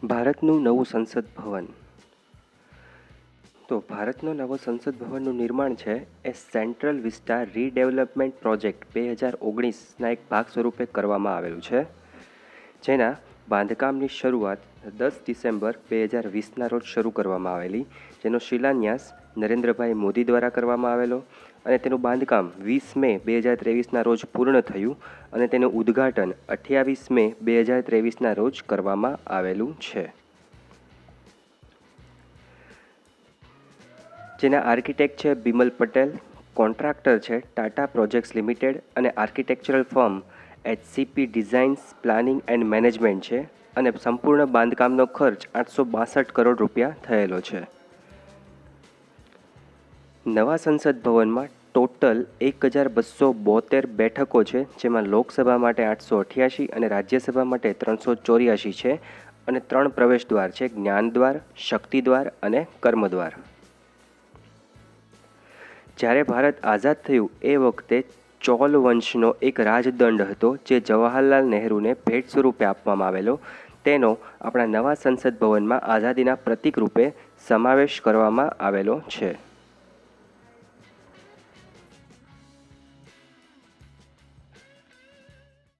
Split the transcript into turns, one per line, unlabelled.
ભારતનું નવું સંસદ ભવન. તો ભારતનો નવો સંસદ ભવનનું નિર્માણ છે એ સેન્ટ્રલ વિસ્ટા રીડેવલપમેન્ટ પ્રોજેક્ટ 2019ના એક ભાગ સ્વરૂપે કરવામાં આવેલું છે, જેના બાંધકામની શરૂઆત 10 ડિસેમ્બર 2020ના રોજ શરૂ કરવામાં આવેલી, જેનો શિલાન્યાસ નરેન્દ્રભાઈ મોદી દ્વારા કરવામાં આવેલો અને તેનું બાંધકામ 20 મે 2023ના રોજ પૂર્ણ થયું અને તેનું ઉદ્ઘાટન 28 મે 2023ના રોજ કરવામાં આવેલું છે. જેના આર્કિટેક્ટ છે બિમલ પટેલ, કોન્ટ્રાક્ટર છે ટાટા પ્રોજેક્ટ્સ લિમિટેડ અને architectural firm HCP designs planning and management છે અને સંપૂર્ણ બાંધકામનો ખર્ચ 862 કરોડ રૂપિયા થયેલો છે. નવા સંસદ ભવનમાં ટોટલ 1272 બેઠકો છે, જેમાં લોકસભા માટે 888 અને રાજ્યસભા માટે 384 છે અને 3 પ્રવેશ દ્વાર છે: જ્ઞાનદ્વાર, શક્તિદ્વાર અને કર્મદ્વાર. જ્યારે ભારત આઝાદ થયું એ વખતે ચોલ વંશનો એક રાજદંડ હતો, જે જવાહરલાલ નહેરુને ભેટ સ્વરૂપે આપવામાં આવેલો. તેનો આપણા નવા સંસદ ભવનમાં આઝાદીના પ્રતીક રૂપે સમાવેશ કરવામાં આવેલો છે.